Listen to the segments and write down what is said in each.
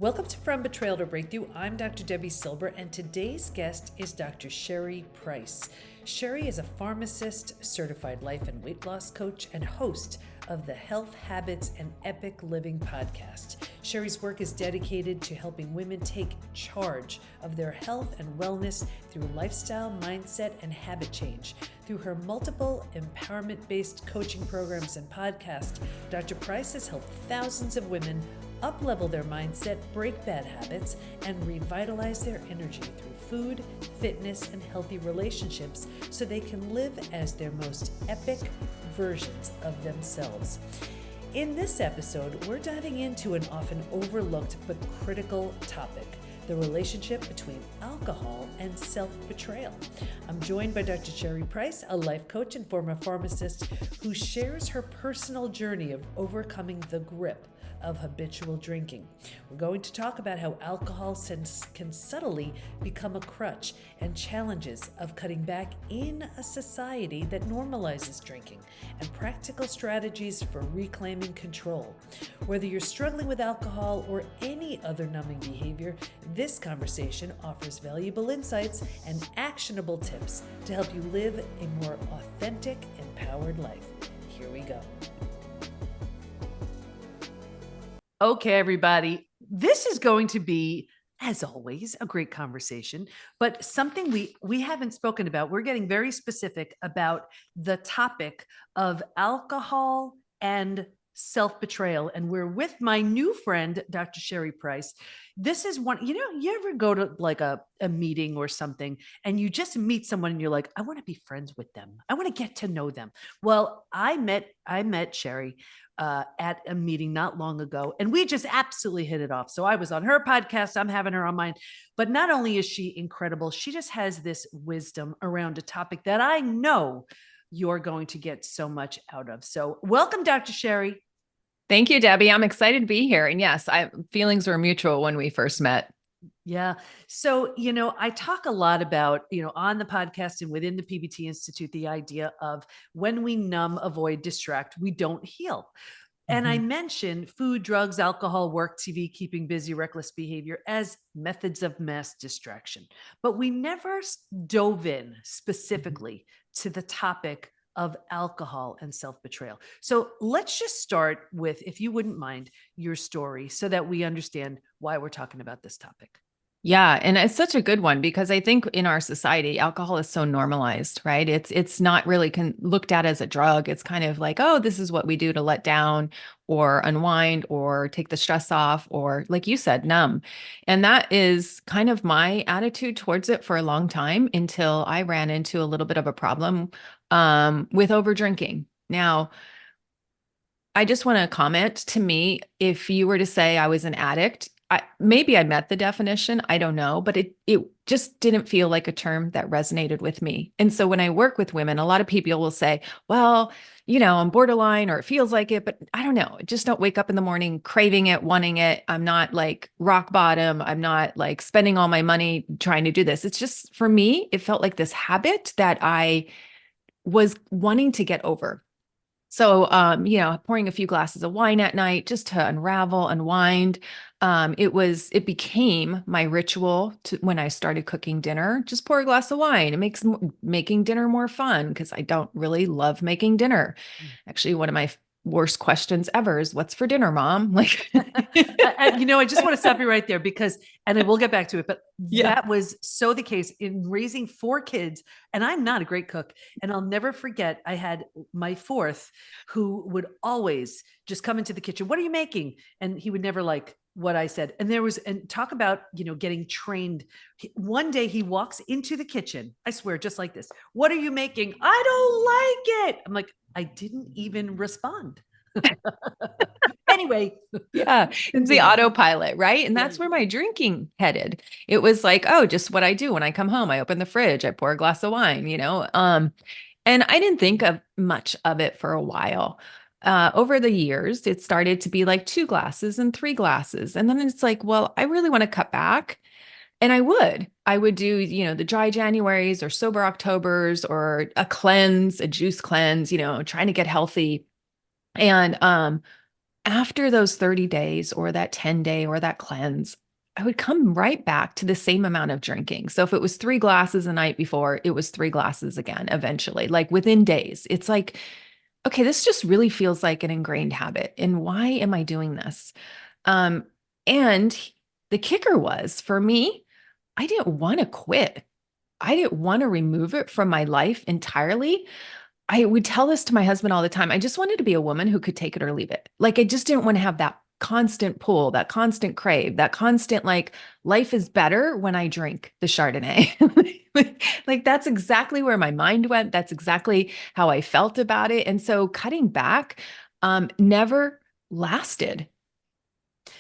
Welcome to From Betrayal to Breakthrough. I'm Dr. Debi Silber, and today's guest is Dr. Sherry Price. Sherry is a pharmacist, certified life and weight loss coach, and host of the Health Habits and Epic Living podcast. Sherry's work is dedicated to helping women take charge of their health and wellness through lifestyle, mindset, and habit change. Through her multiple empowerment-based coaching programs and podcasts, Dr. Price has helped thousands of women up-level their mindset, break bad habits, and revitalize their energy through food, fitness, and healthy relationships so they can live as their most epic versions of themselves. In this episode, we're diving into an often overlooked but critical topic: the relationship between alcohol and self-betrayal. I'm joined by Dr. Sherry Price, a life coach and former pharmacist who shares her personal journey of overcoming the grip of habitual drinking. We're going to talk about how alcohol can subtly become a crutch and challenges of cutting back in a society that normalizes drinking, and practical strategies for reclaiming control. Whether you're struggling with alcohol or any other numbing behavior, this conversation offers valuable insights and actionable tips to help you live a more authentic, empowered life. Here we go. Okay, everybody, this is going to be, as always, a great conversation, but something we haven't spoken about. We're getting very specific about the topic of alcohol and self-betrayal. And we're with my new friend, Dr. Sherry Price. This is one, you ever go to like a meeting or something and you just meet someone and you're like, I want to be friends with them. I want to get to know them. Well, I met Sherry at a meeting not long ago, and we just absolutely hit it off. So I was on her podcast, I'm having her on mine, but not only is she incredible, she just has this wisdom around a topic that I know you're going to get so much out of. So welcome, Dr. Sherry. Thank you, Debbie. I'm excited to be here. And yes, feelings were mutual when we first met. Yeah. So, I talk a lot about, on the podcast and within the PBT Institute, the idea of when we numb, avoid, distract, we don't heal. And I mentioned food, drugs, alcohol, work, TV, keeping busy, reckless behavior as methods of mass distraction. But we never dove in specifically to the topic of alcohol and self-betrayal. So let's just start with, if you wouldn't mind, your story so that we understand why we're talking about this topic. Yeah. And it's such a good one because I think in our society, alcohol is so normalized, right? It's not really looked at as a drug. It's kind of like, oh, this is what we do to let down or unwind or take the stress off, or like you said, numb. And that is kind of my attitude towards it for a long time until I ran into a little bit of a problem with over drinking. Now, I just want to comment, to me, if you were to say I was an addict, maybe I met the definition, I don't know, but it just didn't feel like a term that resonated with me. And so when I work with women, a lot of people will say, well, I'm borderline, or it feels like it, but I don't know. I just don't wake up in the morning craving it, wanting it. I'm not like rock bottom. I'm not like spending all my money trying to do this. It's just, for me, it felt like this habit that I was wanting to get over. So, pouring a few glasses of wine at night just to unwind. It became my ritual when I started cooking dinner. Just pour a glass of wine. It makes making dinner more fun because I don't really love making dinner. Actually, one of my worst questions ever is, what's for dinner, Mom? Like, I just want to stop you right there because, and then we'll get back to it, but Yeah. that was so the case in raising 4 kids. And I'm not a great cook. And I'll never forget, I had my fourth who would always just come into the kitchen. What are you making? And he would never like what I said. And talk about, getting trained. One day he walks into the kitchen, I swear, just like this. What are you making? I don't like it. I'm like, I didn't even respond. Anyway. Yeah, it's the autopilot, right? And that's where my drinking headed. It was like, oh, just what I do when I come home. I open the fridge, I pour a glass of wine, and I didn't think of much of it for a while. Over the years, it started to be like 2 glasses and 3 glasses. And then it's like, well, I really want to cut back. And I would do, the dry Januaries or sober Octobers or a juice cleanse, trying to get healthy. And after those 30 days or that 10-day or that cleanse, I would come right back to the same amount of drinking. So if it was 3 glasses the night before, it was 3 glasses again eventually, like within days. It's like, okay, this just really feels like an ingrained habit. And why am I doing this? Um, and the kicker was for me, I didn't want to quit. I didn't want to remove it from my life entirely. I would tell this to my husband all the time. I just wanted to be a woman who could take it or leave it. Like, I just didn't want to have that constant pull, that constant crave, that constant, like, life is better when I drink the Chardonnay. Like, that's exactly where my mind went. That's exactly how I felt about it. And so cutting back never lasted.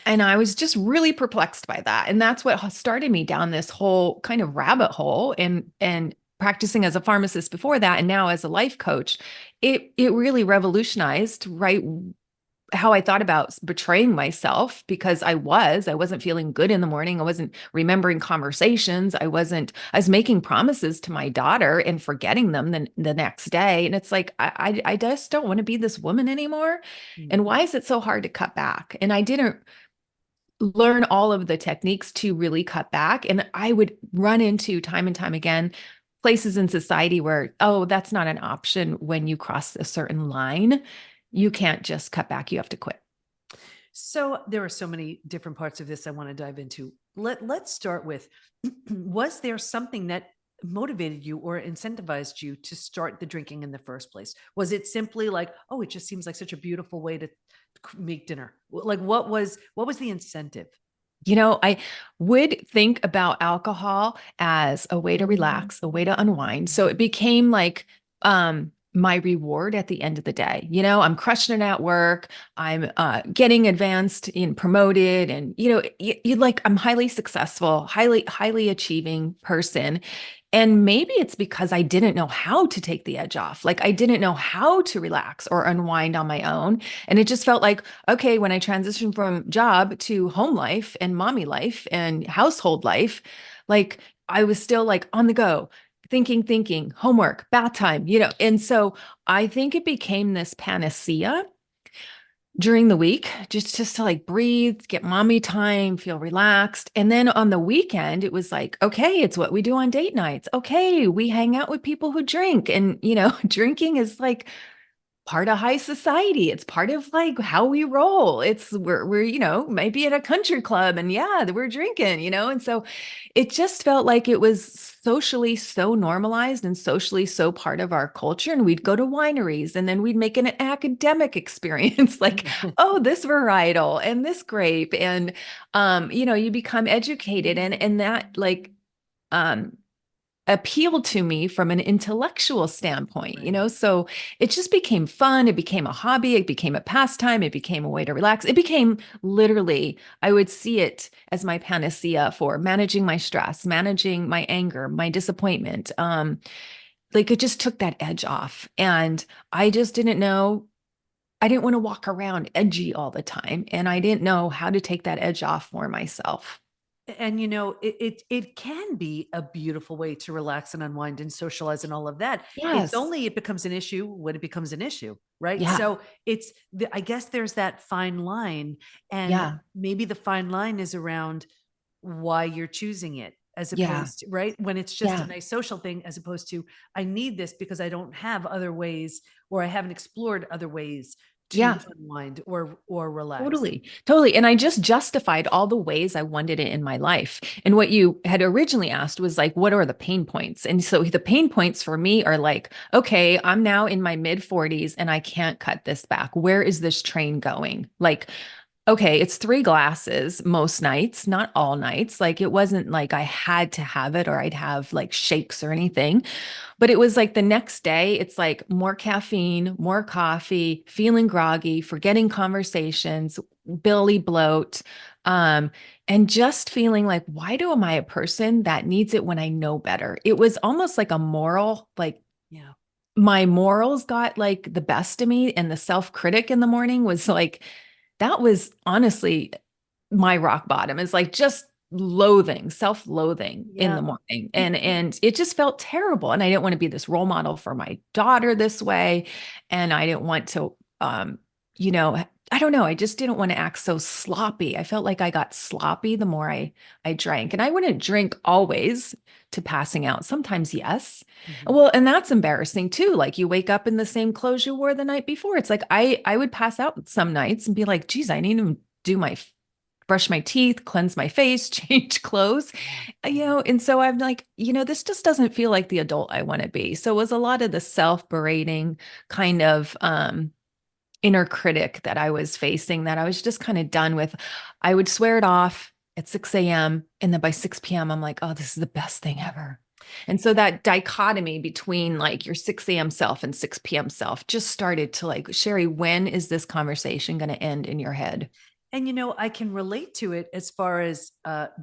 And I was just really perplexed by that. And that's what started me down this whole kind of rabbit hole and practicing as a pharmacist before that and now as a life coach. It really revolutionized, right, how I thought about betraying myself because I wasn't feeling good in the morning. I wasn't remembering conversations. I was making promises to my daughter and forgetting them the next day. And it's like, I just don't want to be this woman anymore. And why is it so hard to cut back? And I didn't learn all of the techniques to really cut back. And I would run into time and time again places in society where, oh, that's not an option when you cross a certain line. You can't just cut back, you have to quit. So there are so many different parts of this I want to dive into. Let's start with, was there something that motivated you or incentivized you to start the drinking in the first place? Was it simply like, oh, it just seems like such a beautiful way to make dinner? Like what was the incentive? I would think about alcohol as a way to relax, a way to unwind. So it became like my reward at the end of the day. I'm crushing it at work. I'm getting advanced and promoted, and you like I'm highly successful, highly achieving person. And maybe it's because I didn't know how to take the edge off. Like I didn't know how to relax or unwind on my own. And it just felt like, okay, when I transitioned from job to home life and mommy life and household life, like I was still like on the go, thinking, homework, bath time. And so I think it became this panacea during the week, just to like breathe, get mommy time, feel relaxed. And then on the weekend, it was like, okay, it's what we do on date nights. Okay, we hang out with people who drink. And, drinking is like part of high society. It's part of like how we roll. We're maybe at a country club and yeah, we're drinking. And so it just felt like it was socially so normalized and socially so part of our culture. And we'd go to wineries and then we'd make an academic experience like, oh, this varietal and this grape. And you become educated and that like um appealed to me from an intellectual standpoint, Right. so it just became fun. It became a hobby. It became a pastime. It became a way to relax. It became literally, I would see it as my panacea for managing my stress, managing my anger, my disappointment. Like it just took that edge off. And I just didn't know, I didn't want to walk around edgy all the time. And I didn't know how to take that edge off for myself. And it can be a beautiful way to relax and unwind and socialize and all of that. It's Yes. only it becomes an issue when it becomes an issue, right? Yeah. So I guess there's that fine line, and Yeah. maybe the fine line is around why you're choosing it, as Yeah. opposed to, right, when it's just a Yeah. nice social thing, as opposed to I need this because I don't have other ways, or I haven't explored other ways to Yeah. unwind or relax. Totally. Totally. And I just justified all the ways I wanted it in my life. And what you had originally asked was like, what are the pain points? And so the pain points for me are like, okay, I'm now in my mid 40s and I can't cut this back. Where is this train going? Like, okay, it's 3 glasses most nights, not all nights. Like it wasn't like I had to have it or I'd have like shakes or anything. But it was like the next day, it's like more caffeine, more coffee, feeling groggy, forgetting conversations, belly bloat, um, and just feeling like, why do am I a person that needs it when I know better? It was almost like a moral, like Yeah. my morals got like the best of me, and the self-critic in the morning was like, that was honestly my rock bottom is like just loathing, self-loathing in Yeah. the morning. And it just felt terrible. And I didn't want to be this role model for my daughter this way. And I didn't want to you know, I don't know. I just didn't want to act so sloppy. I felt like I got sloppy the more I drank. And I wouldn't drink always to passing out. Sometimes, yes. Mhm. Well, and that's embarrassing too. Like you wake up in the same clothes you wore the night before. It's like I would pass out some nights and be like, geez, I need to do my brush my teeth, cleanse my face, change clothes. Yeah. And so I'm like, this just doesn't feel like the adult I want to be. So it was a lot of the self-berating kind of inner critic that I was facing that I was just kind of done with. I would swear it off at 6 a.m. And then by 6 p.m., I'm like, oh, this is the best thing ever. And so that dichotomy between like your 6 a.m. self and 6 p.m. self just started to like, Sherry, when is this conversation going to end in your head? And I can relate to it as far as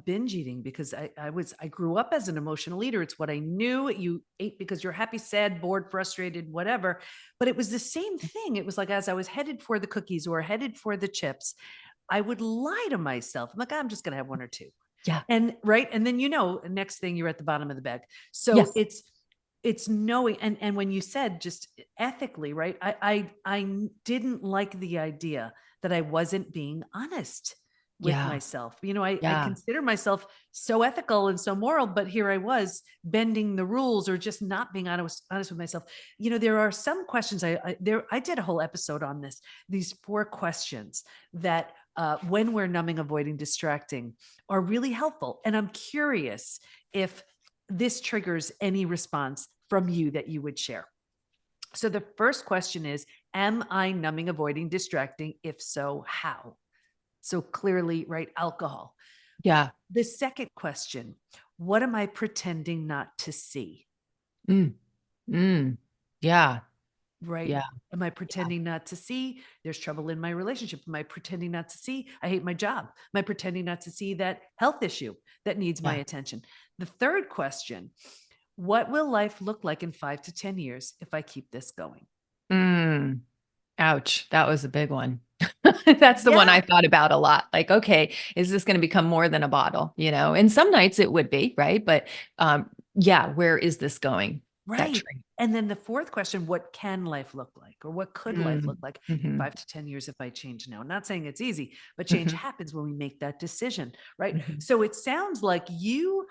binge eating because I grew up as an emotional eater. It's what I knew. You ate because you're happy, sad, bored, frustrated, whatever. But it was the same thing. It was like as I was headed for the cookies or headed for the chips, I would lie to myself. I'm like, I'm just gonna have one or two. Yeah. And right. And then next thing you're at the bottom of the bag. So Yes. it's knowing and when you said just ethically, right? I didn't like the idea that I wasn't being honest with Yeah. myself. I Yeah. consider myself so ethical and so moral, but here I was bending the rules or just not being honest with myself. There are some questions I did a whole episode on this, these 4 questions that when we're numbing, avoiding, distracting are really helpful. And I'm curious if this triggers any response from you that you would share. So the first question is, am I numbing, avoiding, distracting? If so, how? So clearly, right, alcohol. Yeah. The second question, what am I pretending not to see? Mm, mm. Yeah. Right? Yeah. Am I Yeah. pretending not to see there's trouble in my relationship? Am I pretending not to see I hate my job? Am I pretending not to see that health issue that needs my Yeah. attention? The third question, what will life look like in 5 to 10 years if I keep this going? Mm. Ouch. That was a big one. That's the one Yeah, I thought about a lot. Like, okay, is this going to become more than a bottle? And some nights it would be, right? But yeah, where is this going? That right. train. And then the fourth question, what can life look like? Or what could life look Mm. like in Hmm. 5 to 10 years if I change now? Not saying it's easy, but change Hmm. happens when we make that decision, right? Hmm. So it sounds like you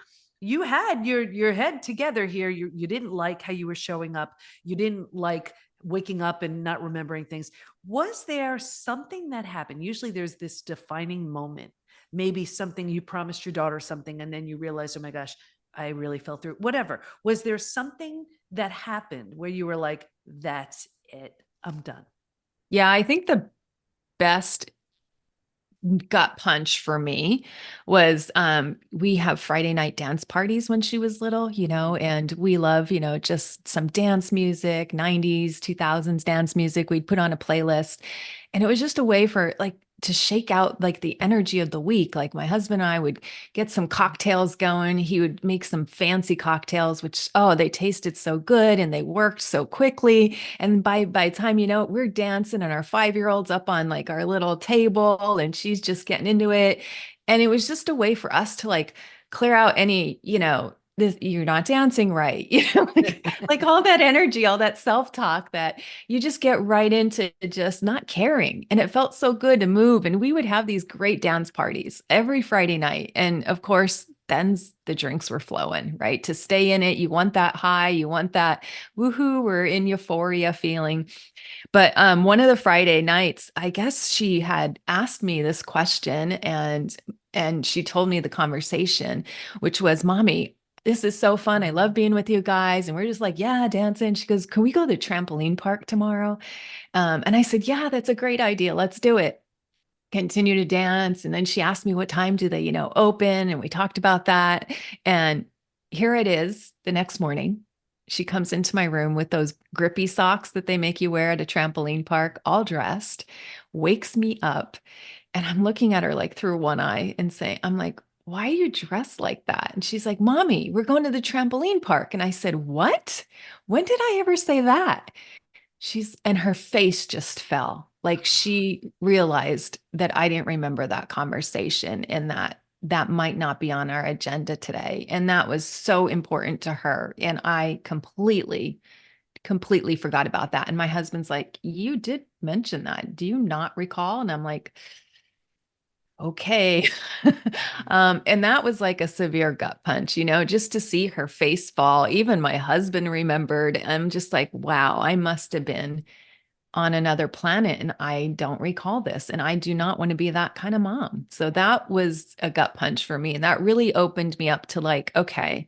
had your head together here. You didn't like how you were showing up. You didn't like waking up and not remembering things. Was there something that happened? Usually there's this defining moment. Maybe something you promised your daughter something and then you realize, oh my gosh, I really fell through. Whatever. Was there something that happened where you were like, that's it, I'm done? Yeah, I think the best gut punch for me was we have Friday night dance parties when she was little, and we love, just some dance music, 90s, 2000s dance music. We'd put on a playlist and it was just a way for like to shake out like the energy of the week. Like my husband and I would get some cocktails going. He would make some fancy cocktails, which, oh, they tasted so good and they worked so quickly. And by the time we're dancing and our 5-year-old's up on like our little table and she's just getting into it. And it was just a way for us to like clear out any, this, you're not dancing right, like all that energy, all that self-talk that you just get right into just not caring. And it felt so good to move. And we would have these great dance parties every Friday night. And of course, then the drinks were flowing, right? To stay in it, you want that high, you want that woohoo, we're in euphoria feeling. But one of the Friday nights, I guess she had asked me this question and she told me the conversation, which was, Mommy, this is so fun. I love being with you guys. And we're just like, yeah, dancing. She goes, can we go to the trampoline park tomorrow? And I said, yeah, that's a great idea. Let's do it. Continue to dance. And then she asked me what time do they, open? And we talked about that. And here it is the next morning. She comes into my room with those grippy socks that they make you wear at a trampoline park, all dressed, wakes me up. And I'm looking at her like through one eye and saying, I'm like, why are you dressed like that? And she's like, Mommy, we're going to the trampoline park. And I said, what? When did I ever say that? And her face just fell. Like she realized that I didn't remember that conversation and that might not be on our agenda today. And that was so important to her. And I completely completely forgot about that. And my husband's like, you did mention that. Do you not recall? And I'm like, okay. And that was like a severe gut punch, just to see her face fall. Even my husband remembered. I'm just like, wow, I must have been on another planet and I don't recall this. And I do not want to be that kind of mom. So that was a gut punch for me. And that really opened me up to like, okay,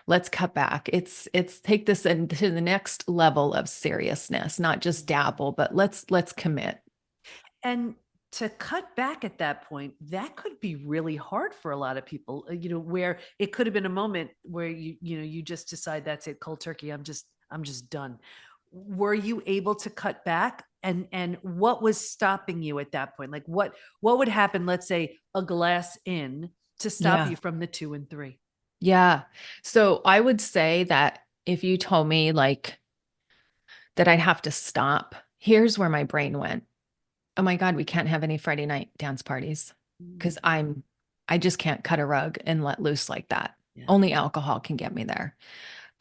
let's cut back. It's take this into the next level of seriousness, not just dabble, but let's commit. And to cut back at that point, that could be really hard for a lot of people, where it could have been a moment where you just decide that's it, cold turkey. I'm just done. Were you able to cut back? And what was stopping you at that point? Like what would happen, let's say a glass in, to stop Yeah. you from the 2 and 3? Yeah. So I would say that if you told me like that I'd have to stop, here's where my brain went. Oh my God, we can't have any Friday night dance parties because I just can't cut a rug and let loose like that. Yeah. Only alcohol can get me there.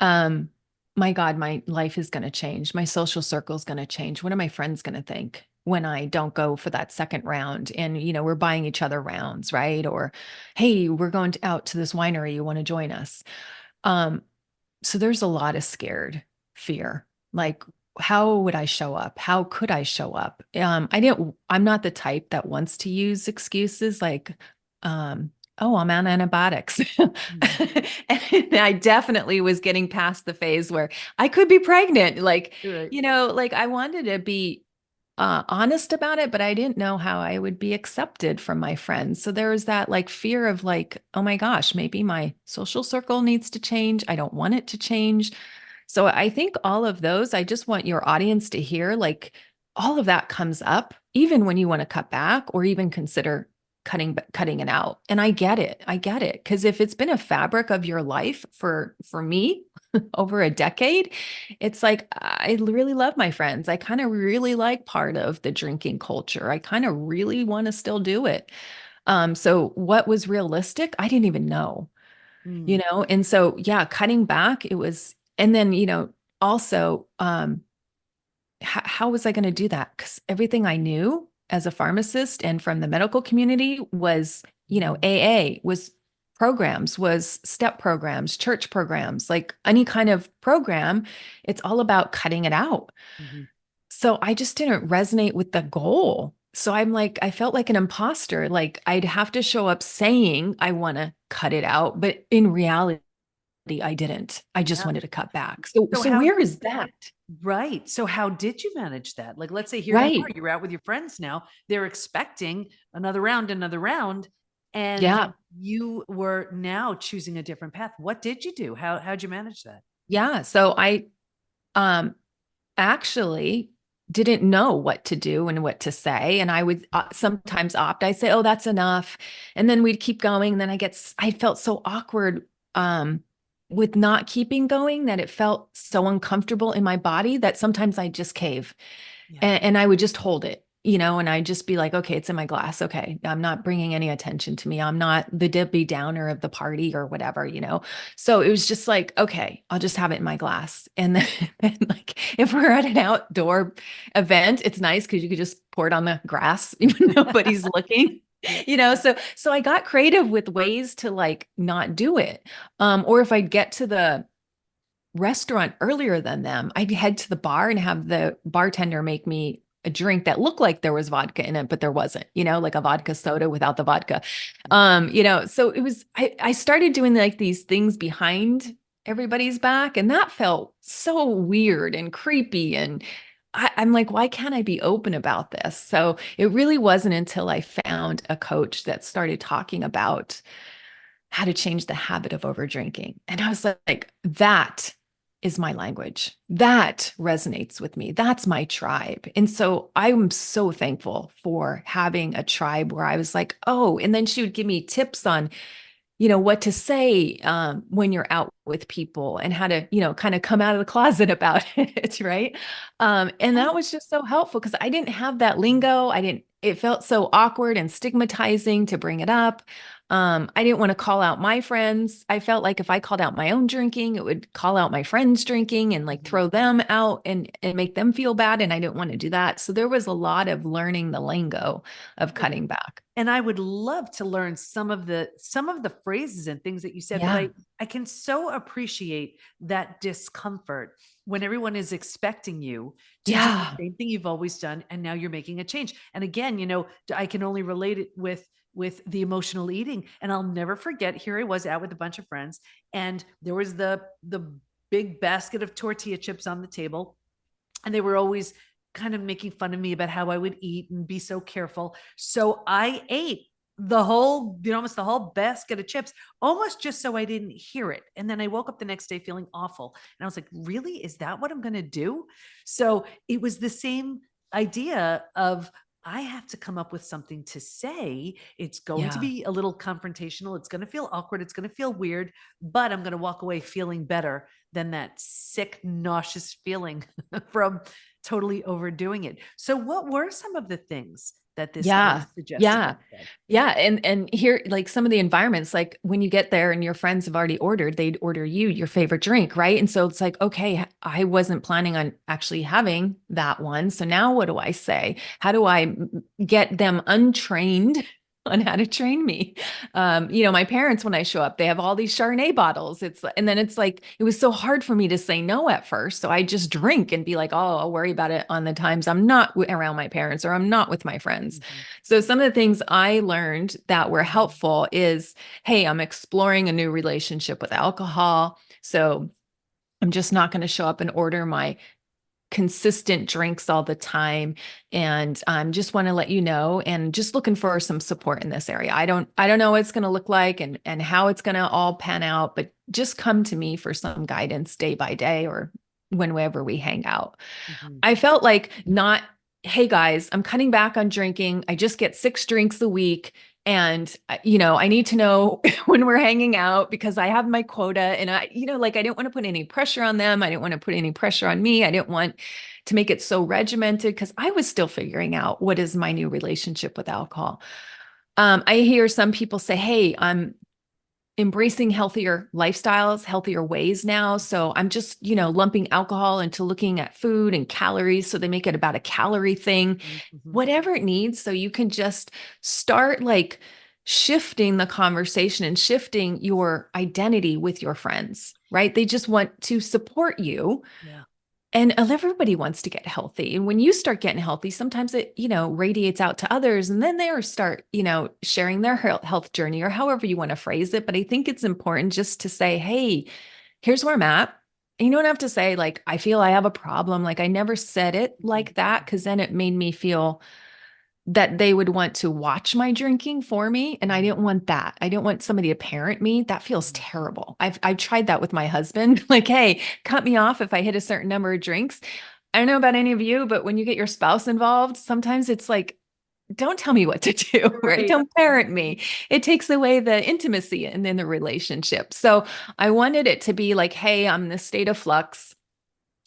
Um, my God, my life is going to change. My social circle is going to change. What are my friends going to think when I don't go for that second round? And, we're buying each other rounds, right? Or, hey, we're going out to this winery. You want to join us? Um, so there's a lot of scared fear. Like, how would I show up? How could I show up? I'm not the type that wants to use excuses like, oh, I'm on antibiotics. Mhm. And I definitely was getting past the phase where I could be pregnant. Like, Right. like I wanted to be honest about it, but I didn't know how I would be accepted from my friends. So there was that like fear of like, oh my gosh, maybe my social circle needs to change. I don't want it to change. So I think all of those, I just want your audience to hear like all of that comes up, even when you want to cut back or even consider cutting it out. And I get it. I get it. Because if it's been a fabric of your life for me over a decade, it's like I really love my friends. I kind of really like part of the drinking culture. I kind of really want to still do it. So what was realistic? I didn't even know, Mm. and so yeah, cutting back, it was, and then, also, how was I going to do that? Because everything I knew as a pharmacist and from the medical community was, AA was programs, was step programs, church programs, like any kind of program. It's all about cutting it out. Mhm. So I just didn't resonate with the goal. So I'm like, I felt like an imposter. Like I'd have to show up saying I want to cut it out, but in reality, I didn't. I just Yeah. wanted to cut back. So, So so how where is that? Right. So how did you manage that? Like, let's say here you are, Right. you're out with your friends now. They're expecting another round, and Yeah. you were now choosing a different path. What did you do? How'd you manage that? Yeah. So I um actually didn't know what to do and what to say. And I would sometimes opt, I say, oh, that's enough. And then we'd keep going. And then I felt so awkward with not keeping going that it felt so uncomfortable in my body that sometimes I just cave. Yeah. And I would just hold it, and I'd just be like, okay, it's in my glass. Okay. I'm not bringing any attention to me. I'm not the Debbie Downer of the party or whatever. So it was just like, okay, I'll just have it in my glass. And then, and like, if we're at an outdoor event, it's nice because you could just pour it on the grass, even nobody's looking. Yeah. So I got creative with ways to like not do it. Or if I'd get to the restaurant earlier than them, I'd head to the bar and have the bartender make me a drink that looked like there was vodka in it, but there wasn't, like a vodka soda without the vodka. So it was, I started doing like these things behind everybody's back, and that felt so weird and creepy. And I'm like, why can't I be open about this? So it really wasn't until I found a coach that started talking about how to change the habit of over drinking. And I was like, that is my language. That resonates with me. That's my tribe. And so I'm so thankful for having a tribe where I was like, oh, and then she would give me tips on, what to say when you're out with people and how to, kind of come out of the closet about it. Right. And that was just so helpful because I didn't have that lingo. It felt so awkward and stigmatizing to bring it up. I didn't want to call out my friends. I felt like if I called out my own drinking, it would call out my friends drinking and like Mhm. throw them out and make them feel bad. And I didn't want to do that. So there was a lot of learning the lingo of cutting back. And I would love to learn some of the phrases and things that you said, but Yeah. I can so appreciate that discomfort when everyone is expecting you to do the Yeah. same thing you've always done, and now you're making a change. And again, I can only relate it with the emotional eating. And I'll never forget, here I was out with a bunch of friends, and there was the big basket of tortilla chips on the table, and they were always kind of making fun of me about how I would eat and be so careful. So I ate almost the whole basket of chips, almost just so I didn't hear it. And then I woke up the next day feeling awful. And I was like, really? Is that what I'm going to do? So it was the same idea of, I have to come up with something to say. It's going to Yeah. be a little confrontational. It's going to feel awkward. It's going to feel weird, but I'm going to walk away feeling better than that sick, nauseous feeling from totally overdoing it. So what were some of the things that this guy Yeah. suggested Yeah. instead? Yeah. And here, like some of the environments, like when you get there and your friends have already ordered, they'd order you your favorite drink, right? And so it's like, okay, I wasn't planning on actually having that one. So now what do I say? How do I get them untrained on how to train me? My parents, when I show up, they have all these Chardonnay bottles. And then it's like, it was so hard for me to say no at first. So I just drink and be like, oh, I'll worry about it on the times I'm not around my parents or I'm not with my friends. Mhm. So some of the things I learned that were helpful is, hey, I'm exploring a new relationship with alcohol. So I'm just not going to show up and order my consistent drinks all the time. And just want to let you know, and just looking for some support in this area. I don't know what it's going to look like and how it's going to all pan out, but just come to me for some guidance day by day or whenever we hang out. Mhm. I felt like not, hey guys, I'm cutting back on drinking. I just get 6 drinks a week. And, I need to know when we're hanging out because I have my quota. And I didn't want to put any pressure on them. I didn't want to put any pressure on me. I didn't want to make it so regimented because I was still figuring out what is my new relationship with alcohol. I hear some people say, hey, I'm embracing healthier lifestyles, healthier ways now. So I'm just, lumping alcohol into looking at food and calories. So they make it about a calorie thing, Mhm. whatever it needs. So you can just start like shifting the conversation and shifting your identity with your friends, right? They just want to support you, Yeah. and everybody wants to get healthy. And when you start getting healthy, sometimes it, radiates out to others. And then they start, sharing their health journey or however you want to phrase it. But I think it's important just to say, hey, here's where I'm at. And you don't have to say, like, I feel I have a problem. Like, I never said it Mhm. like that because then it made me feel that they would want to watch my drinking for me. And I Mhm. didn't want that. I didn't want somebody to parent me. That feels Mhm. terrible. I've tried that with my husband. Like, hey, cut me off if I hit a certain number of drinks. I don't know about any of you, but when you get your spouse involved, sometimes it's like, don't tell me what to do, right? Right. Don't parent me. It takes away the intimacy and then the relationship. So I wanted it to be like, hey, I'm in this state of flux.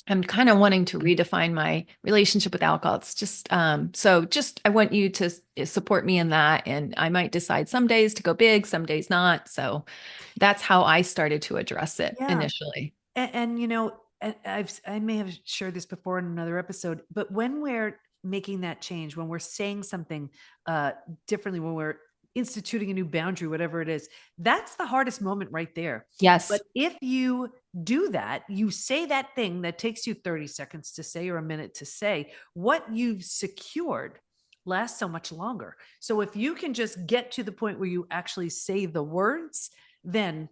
I'm kind of wanting to redefine my relationship with alcohol. It's just I want you to support me in that. And I might decide some days to go big, some days not. So that's how I started to address it Yeah. initially. And I may have shared this before in another episode, but when we're making that change, when we're saying something uh, differently, when we're instituting a new boundary, whatever it is, that's the hardest moment right there. But Yes. if you do that, you say that thing that takes you 30 seconds to say or a minute to say, what you've secured lasts so much longer. So if you can just get to the point where you actually say the words, then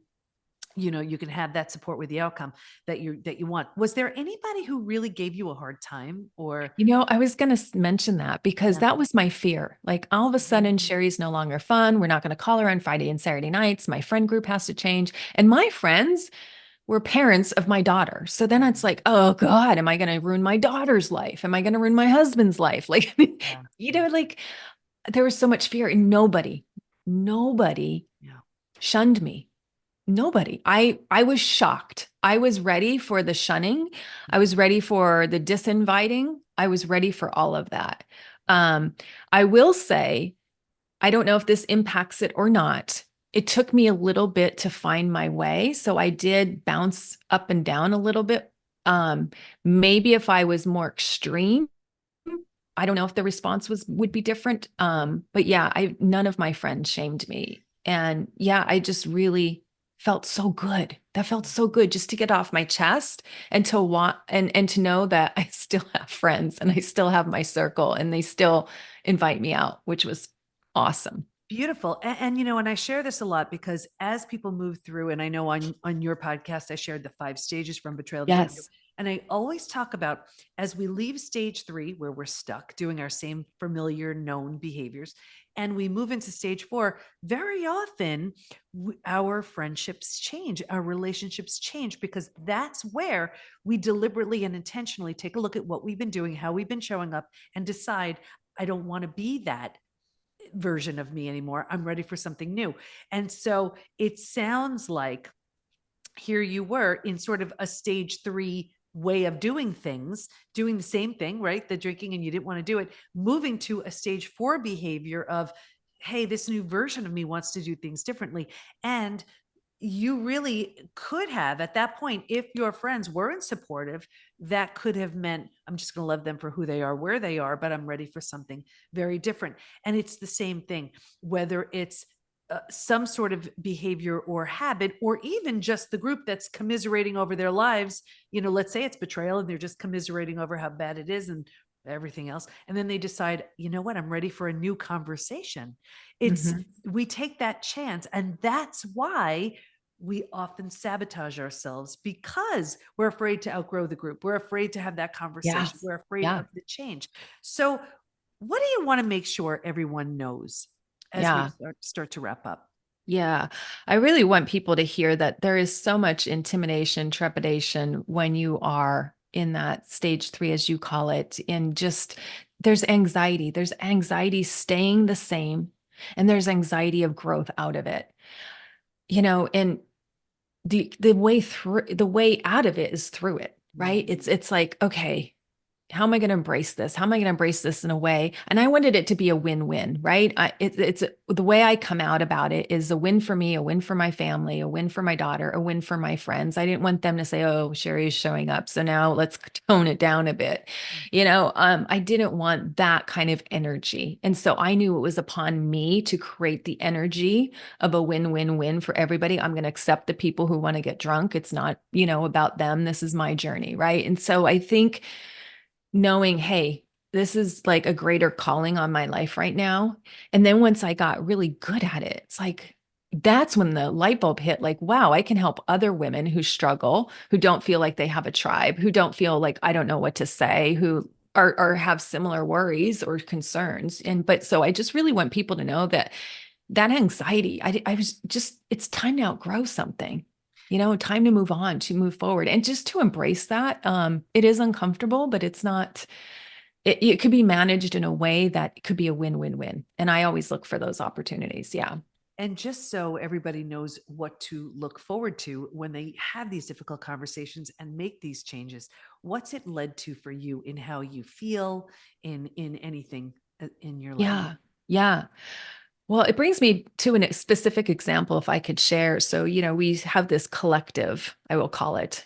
you can have that support with the outcome that you want. Was there anybody who really gave you a hard time, or? I was going to mention that because Yeah. that was my fear. Like all of a sudden, Mhm. Sherry's no longer fun. We're not going to call her on Friday and Saturday nights. My friend group has to change. And my friends were parents of my daughter. So then it's Mhm. like, oh God, am I going to ruin my daughter's life? Am I going to ruin my husband's life? Like, Yeah. Yeah. like there was so much fear and nobody Yeah. shunned me. Nobody. I was shocked. I was ready for the shunning. I was ready for the disinviting. I was ready for all of that. Um, I will say, I don't know if this impacts it or not, it took me a little bit to find my way. So I did bounce up and down a little bit. Um, Maybe if I was more extreme, I don't know if the response would be different. But yeah, I none of my friends shamed me. And yeah, I just really felt so good. That felt so good just to get off my chest and to want and to know that I still have friends and I still have my circle and they still invite me out, which was awesome. Beautiful. And I share this a lot because as people move through, and I know on your podcast, I shared the 5 stages from betrayal to breakthrough. Yes. And I always talk about as we leave stage 3, where we're stuck doing our same familiar known behaviors, and we move into stage 4, very often our friendships change, our relationships change, because that's where we deliberately and intentionally take a look at what we've been doing, how we've been showing up, and decide, I don't want to be that version of me anymore. I'm ready for something new. And so it sounds like here you were in sort of a stage 3 way of doing things, doing the same thing, right? The drinking, and you didn't want to do it, moving to a stage 4 behavior of, hey, this new version of me wants to do things differently. And you really could have at that point, if your friends weren't supportive, that could have meant, I'm just going to love them for who they are, where they are, but I'm ready for something very different. And it's the same thing, whether it's some sort of behavior or habit, or even just the group that's commiserating over their lives. Let's say it's betrayal and they're just commiserating over how bad it is and everything else. And then they decide, you know what, I'm ready for a new conversation. It's, Mhm. we take that chance. And that's why we often sabotage ourselves, because we're afraid to outgrow the group. We're afraid to have that conversation. Yes. We're afraid Yeah. of the change. So, what do you want to make sure everyone knows as we Yeah. start to wrap up? Yeah. I really want people to hear that there is so much intimidation, trepidation when you are in that stage 3, as you call it, and just there's anxiety. There's anxiety staying the same, and there's anxiety of growth out of it. And the way out of it is through it, right? Mhm. It's like, okay, how am I going to embrace this? How am I going to embrace this in a way? And I wanted it to be a win-win, right? It's the way I come out about it is a win for me, a win for my family, a win for my daughter, a win for my friends. I didn't want them to say, "Oh, Sherry is showing up, so now let's tone it down a bit." I didn't want that kind of energy, and so I knew it was upon me to create the energy of a win-win-win for everybody. I'm going to accept the people who want to get drunk. It's not, about them. This is my journey, right? And so I think knowing, hey, this is like a greater calling on my life right now. And then once I got really good at it, it's like, that's when the light bulb hit like, wow, I can help other women who struggle, who don't feel like they have a tribe, who don't feel like I don't know what to say, who are have similar worries or concerns. But so I just really want people to know that anxiety, I was just, it's time to outgrow something, time to move on, to move forward, and just to embrace that. It is uncomfortable, but it's not, it could be managed in a way that could be a win-win-win. And I always look for those opportunities. Yeah. And just so everybody knows what to look forward to when they have these difficult conversations and make these changes, what's it led to for you in how you feel in anything in your life? Yeah. Yeah. Well, it brings me to a specific example, if I could share. So, we have this collective, I will call it,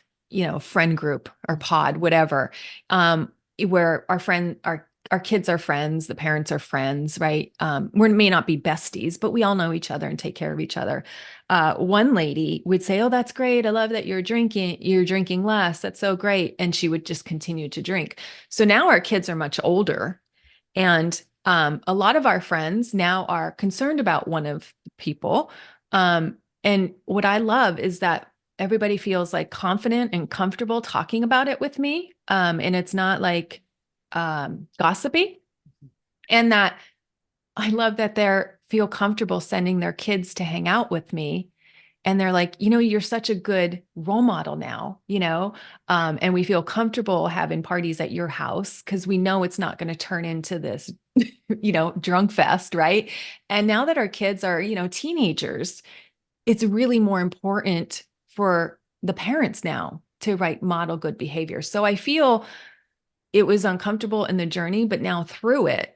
friend group or pod, whatever, where our kids are friends, the parents are friends, right? We may not be besties, but we all know each other and take care of each other. One lady would say, "Oh, that's great. I love that you're drinking less. That's so great." And she would just continue to drink. So now our kids are much older, and a lot of our friends now are concerned about one of the people. And what I love is that everybody feels like confident and comfortable talking about it with me. And it's not like gossipy. And that I love that they're feel comfortable sending their kids to hang out with me. And they're like, you're such a good role model now, and we feel comfortable having parties at your house because we know it's not going to turn into this, drunk fest, right? And now that our kids are, teenagers, it's really more important for the parents now to model good behavior. So I feel it was uncomfortable in the journey, but now through it,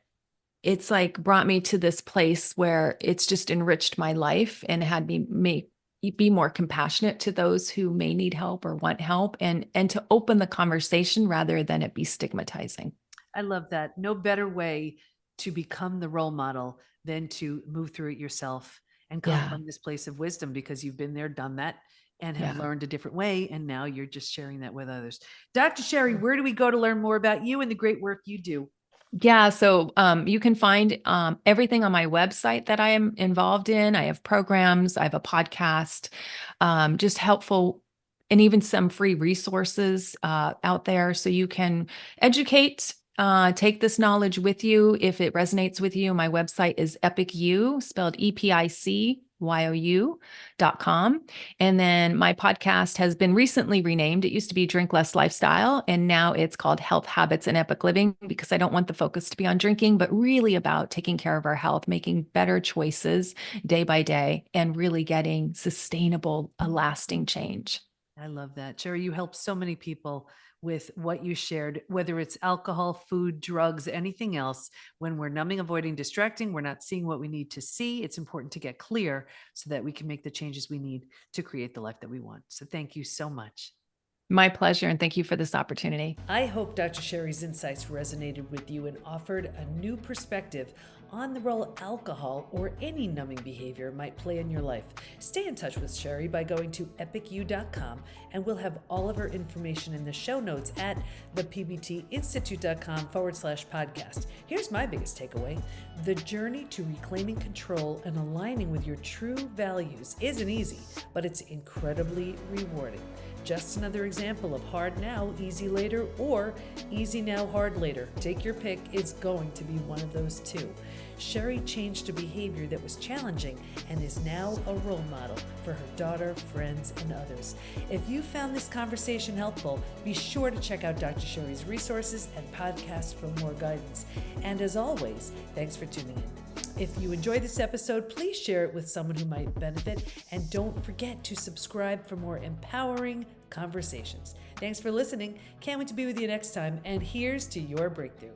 it's like brought me to this place where it's just enriched my life and had me be more compassionate to those who may need help or want help, and to open the conversation rather than it be stigmatizing. I love that. No better way to become the role model than to move through it yourself and come Yeah. from this place of wisdom, because you've been there, done that, and have Yeah. learned a different way. And now you're just sharing that with others. Dr. Sherry, where do we go to learn more about you and the great work you do? Yeah, so you can find everything on my website that I am involved in. I have programs, I have a podcast, just helpful, and even some free resources out there. So you can educate, take this knowledge with you if it resonates with you. My website is EPICU, spelled EPICYOU.com. And then my podcast has been recently renamed. It used to be Drink Less Lifestyle, and now it's called Health Habits and Epic Living, because I don't want the focus to be on drinking, but really about taking care of our health, making better choices day by day, and really getting sustainable, lasting change. I love that. Sherry, you help so many people with what you shared, whether it's alcohol, food, drugs, anything else. When we're numbing, avoiding, distracting, we're not seeing what we need to see. It's important to get clear so that we can make the changes we need to create the life that we want. So thank you so much. My pleasure, and thank you for this opportunity. I hope Dr. Sherry's insights resonated with you and offered a new perspective on the role alcohol or any numbing behavior might play in your life. Stay in touch with Sherry by going to epicu.com, and we'll have all of her information in the show notes at thepbtinstitute.com/podcast. Here's my biggest takeaway. The journey to reclaiming control and aligning with your true values isn't easy, but it's incredibly rewarding. Just another example of hard now, easy later, or easy now, hard later. Take your pick. It's going to be one of those two. Sherry changed a behavior that was challenging and is now a role model for her daughter, friends, and others. If you found this conversation helpful, be sure to check out Dr. Sherry's resources and podcasts for more guidance. And as always, thanks for tuning in. If you enjoyed this episode, please share it with someone who might benefit, and don't forget to subscribe for more empowering conversations. Thanks for listening. Can't wait to be with you next time, and here's to your breakthrough.